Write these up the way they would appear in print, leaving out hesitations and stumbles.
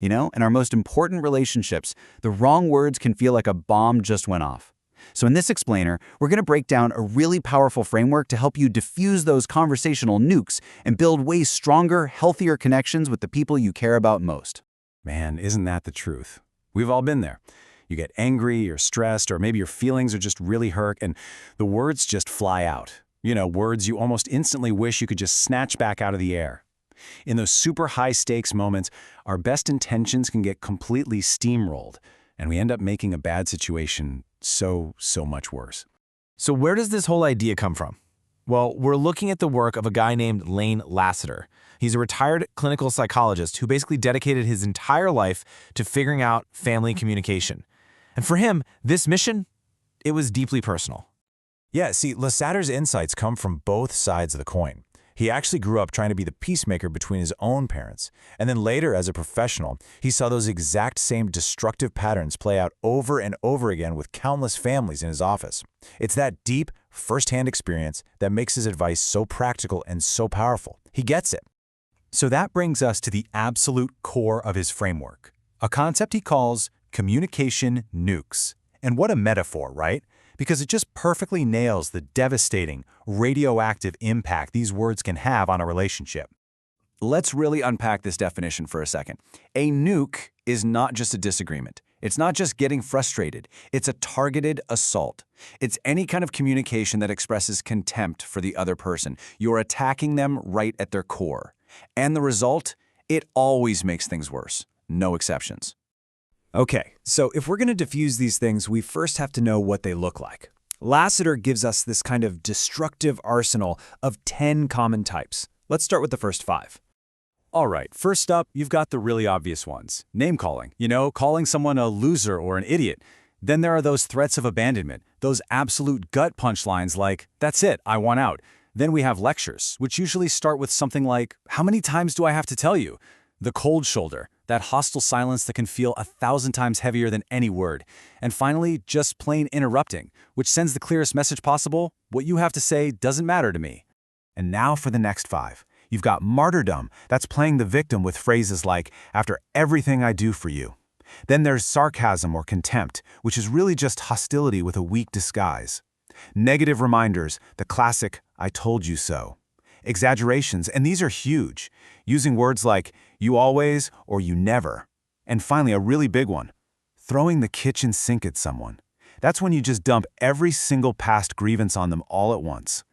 In our most important relationships, the wrong words can feel like a bomb just went off. So in this explainer, we're going to break down a really powerful framework to help you diffuse those conversational nukes and build way stronger, healthier connections with the people you care about most. Man, isn't that the truth? We've all been there. You get angry or stressed, or maybe your feelings are just really hurt, and the words just fly out. Words you almost instantly wish you could just snatch back out of the air. In those super high-stakes moments, our best intentions can get completely steamrolled, and we end up making a bad situation so much worse. So where does this whole idea come from? Well, we're looking at the work of a guy named Lasater. He's a retired clinical psychologist who basically dedicated his entire life to figuring out family communication. And for him, this mission, it was deeply personal. Yeah, see, Lasater's insights come from both sides of the coin. He actually grew up trying to be the peacemaker between his own parents. And then later, as a professional, he saw those exact same destructive patterns play out over and over again with countless families in his office. It's that deep, first-hand experience that makes his advice so practical and so powerful. He gets it. So that brings us to the absolute core of his framework, a concept he calls communication nukes. And what a metaphor, right? Because it just perfectly nails the devastating, radioactive impact these words can have on a relationship. Let's really unpack this definition for a second. A nuke is not just a disagreement. It's not just getting frustrated. It's a targeted assault. It's any kind of communication that expresses contempt for the other person. You're attacking them right at their core. And the result? It always makes things worse. No exceptions. Okay, so if we're going to diffuse these things, we first have to know what they look like. Lasater gives us this kind of destructive arsenal of 10 common types. Let's start with the first 5. All right, first up, you've got the really obvious ones. Name-calling, calling someone a loser or an idiot. Then there are those threats of abandonment, those absolute gut punchlines like, "That's it, I want out." Then we have lectures, which usually start with something like, "How many times do I have to tell you?" The cold shoulder, that hostile silence that can feel 1,000 times heavier than any word. And finally, just plain interrupting, which sends the clearest message possible: what you have to say doesn't matter to me. And now for the next 5. You've got martyrdom, that's playing the victim with phrases like, "after everything I do for you." Then there's sarcasm or contempt, which is really just hostility with a weak disguise. Negative reminders, the classic, "I told you so." Exaggerations, and these are huge, using words like, "you always" or "you never." And finally, a really big one, throwing the kitchen sink at someone. That's when you just dump every single past grievance on them all at once.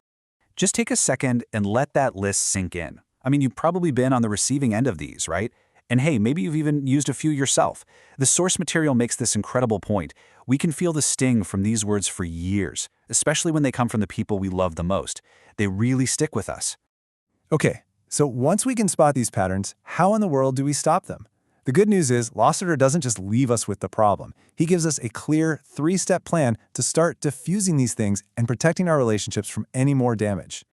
Just take a second and let that list sink in. I mean, you've probably been on the receiving end of these, right? And hey, maybe you've even used a few yourself. The source material makes this incredible point. We can feel the sting from these words for years, especially when they come from the people we love the most. They really stick with us. Okay, so once we can spot these patterns, how in the world do we stop them? The good news is Lasater doesn't just leave us with the problem. He gives us a clear 3-step plan to start diffusing these things and protecting our relationships from any more damage.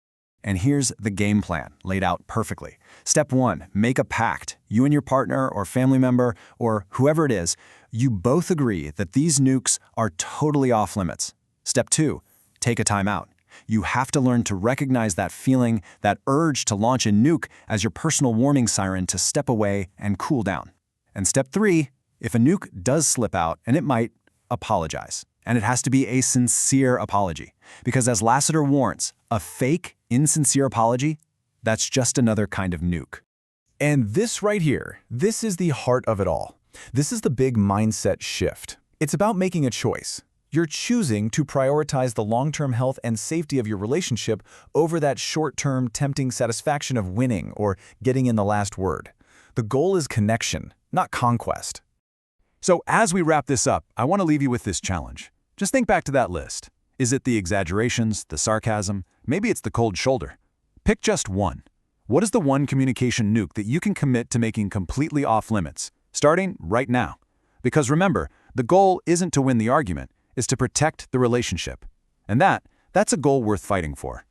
And here's the game plan, laid out perfectly. Step 1, make a pact. You and your partner or family member or whoever it is, you both agree that these nukes are totally off limits. Step 2, take a time out. You have to learn to recognize that feeling, that urge to launch a nuke as your personal warning siren to step away and cool down. And step 3, if a nuke does slip out, and it might, apologize. And it has to be a sincere apology. Because as Lasater warns, a fake, insincere apology, that's just another kind of nuke. And this right here, this is the heart of it all. This is the big mindset shift. It's about making a choice. You're choosing to prioritize the long-term health and safety of your relationship over that short-term tempting satisfaction of winning or getting in the last word. The goal is connection, not conquest. So as we wrap this up, I want to leave you with this challenge. Just think back to that list. Is it the exaggerations, the sarcasm? Maybe it's the cold shoulder. Pick just one. What is the one communication nuke that you can commit to making completely off limits, starting right now? Because remember, the goal isn't to win the argument, it's to protect the relationship. And that's a goal worth fighting for.